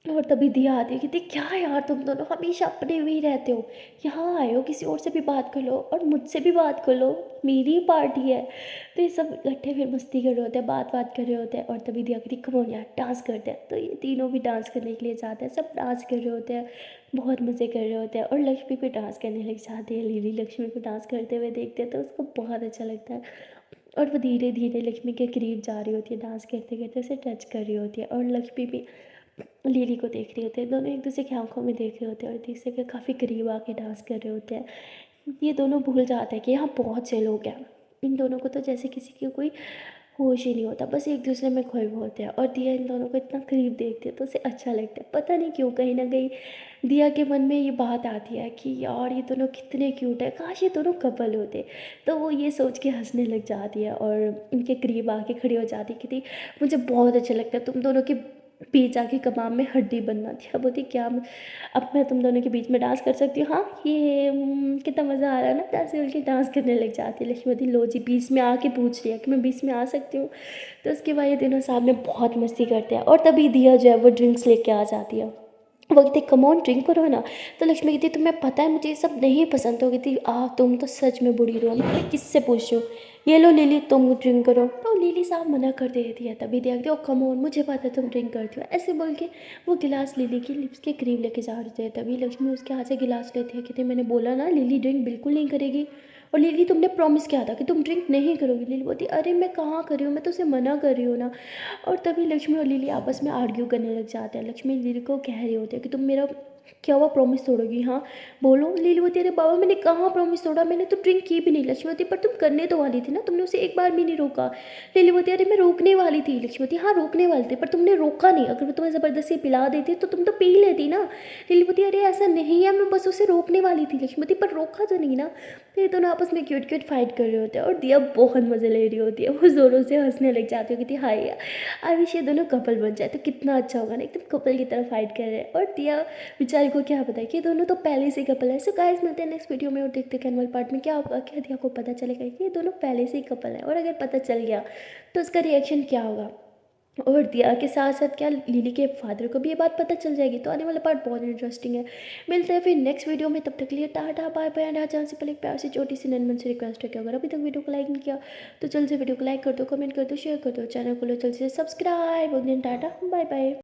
और तभी दिया आती है, कहती क्या यार तुम दोनों हमेशा अपने में ही रहते हो, यहाँ आए हो किसी और से भी बात कर लो और मुझसे भी बात कर लो, मेरी ही पार्टी है। तो ये सब इकट्ठे फिर मस्ती कर रहे होते हैं, बात कर रहे होते हैं। और तभी दिया कहती कम ऑन यार डांस करते हैं। तो ये तीनों भी डांस करने के लिए जाते हैं, सब डांस कर रहे होते हैं, बहुत मज़े कर रहे होते हैं। और लक्ष्मी भी डांस करने लग जाती है। लिली लक्ष्मी को डांस करते हुए देखते हैं तो उसको बहुत अच्छा लगता है। और वो धीरे धीरे लक्ष्मी के करीब जा रही होती है, डांस करते करते उसे टच कर रही होती है। और लक्ष्मी भी लिली को देख रहे होते हैं, दोनों एक दूसरे की आंखों में देख रहे होते हैं और एक दूसरे के काफ़ी करीब आके डांस कर रहे होते हैं। ये दोनों भूल जाते हैं कि यहाँ बहुत से लोग हैं। इन दोनों को तो जैसे किसी की कोई होश ही नहीं होता, बस एक दूसरे में खोए हुए होते हैं। और दिया इन दोनों को इतना करीब देखती है तो उसे अच्छा लगता है, पता नहीं क्यों, कहीं ना कहीं दिया के मन में ये बात आती है कि यार ये दोनों कितने क्यूट है, काश ये दोनों कपल होते। तो वो ये सोच के हंसने लग जाती है और इनके करीब आके खड़ी हो जाती है कि मुझे बहुत अच्छा लगता है तुम दोनों के बीच आके कबाब में हड्डी बनना थी। अब बोलती क्या अब मैं तुम दोनों के बीच में डांस कर सकती हूँ? हाँ ये कितना मज़ा आ रहा है ना। पैसे बोल के डांस करने लग जाती है। लक्ष्मी बोलती लो जी बीच में आके पूछ रही है कि मैं बीच में आ सकती हूँ। तो उसके बाद ये दोनों साथ में बहुत मस्ती करते हैं। और तभी दिया जो है वो ड्रिंक्स लेके आ जाती है। वो कहती कम ऑन ड्रिंक करो ना। तो लक्ष्मी कहती तुम्हें पता है मुझे ये सब नहीं पसंद। तो कहती तुम तो सच में बुरी हो, मैं किससे पूछ रही हूँ, ये लो लिली तुम ड्रिंक करो। तो लिली साहब मना कर देती है। तभी दिया कहती ओ कम ऑन मुझे पता है तुम ड्रिंक करती हो, ऐसे बोल के वो गिलास लिली की लिप्स के करीब लेके जा रहे थे। तभी लक्ष्मी उसके हाथ से गिलास लेती है, कहती मैंने बोला ना लिली ड्रिंक बिल्कुल नहीं करेगी, और लिली तुमने प्रॉमिस किया था कि तुम ड्रिंक नहीं करोगी। लिली बोलती अरे मैं कहाँ कर रही हूँ, मैं तो उसे मना कर रही हूँ ना। और तभी लक्ष्मी और लिली आपस में आर्ग्यू करने लग जाते हैं। लक्ष्मी लिली को कह रही होती है कि तुम मेरा क्या हुआ प्रॉमिस तोड़ोगी? हाँ बोलो। लिली बोलती अरे बाबा मैंने कहाँ प्रॉमिस तोड़ा, मैंने तो ड्रिंक की भी नहीं। लक्ष्मी बोलती पर तुम करने तो वाली थी ना, तुमने उसे एक बार भी नहीं रोका। लिली बोलती अरे मैं रोकने वाली थी। लक्ष्मी बोलती हाँ रोकने वाली थी पर तुमने रोका नहीं, अगर मैं तुम्हें ज़बरदस्ती पिला देती तो तुम तो पी लेती ना। लिली बोलती अरे ऐसा नहीं है, मैं बस उसे रोकने वाली थी। लक्ष्मी बोलती पर रोका तो नहीं ना। तो ये दोनों आपस में क्यूट क्यूट फाइट कर रहे होते हैं और दिया बहुत मज़े ले रही होती है, वो ज़ोरों से हंसने लग जाती है, कहती हाय यार आई विश ये दोनों कपल बन जाए तो कितना अच्छा होगा ना, एकदम कपल की तरह फाइट कर रहे हैं। और दिया बेचारी को क्या पता है कि ये दोनों तो पहले से कपल है। सो गाइस मिलते हैं नेक्स्ट वीडियो में और देखते हैं कैनुअल पार्ट में क्या होगा, क्या दिया को पता चलेगा कि ये दोनों पहले से ही कपल है, और अगर पता चल गया तो उसका रिएक्शन क्या होगा। और दिया के साथ साथ क्या लिली के फादर को भी ये बात पता चल जाएगी। तो आने वाला पार्ट बहुत इंटरेस्टिंग है। मिलते हैं फिर नेक्स्ट वीडियो में, तब तक के लिए टाटा बाय बाय। एंड जहाँ से पहले एक प्यार से छोटी सी ननमन से रिक्वेस्ट है कि अगर अभी तक वीडियो को लाइक नहीं किया तो जल्द से वीडियो को लाइक कर दो, कमेंट कर दो, शेयर कर दो, चैनल को लो जल्द से सब्सक्राइब। Tata bye bye.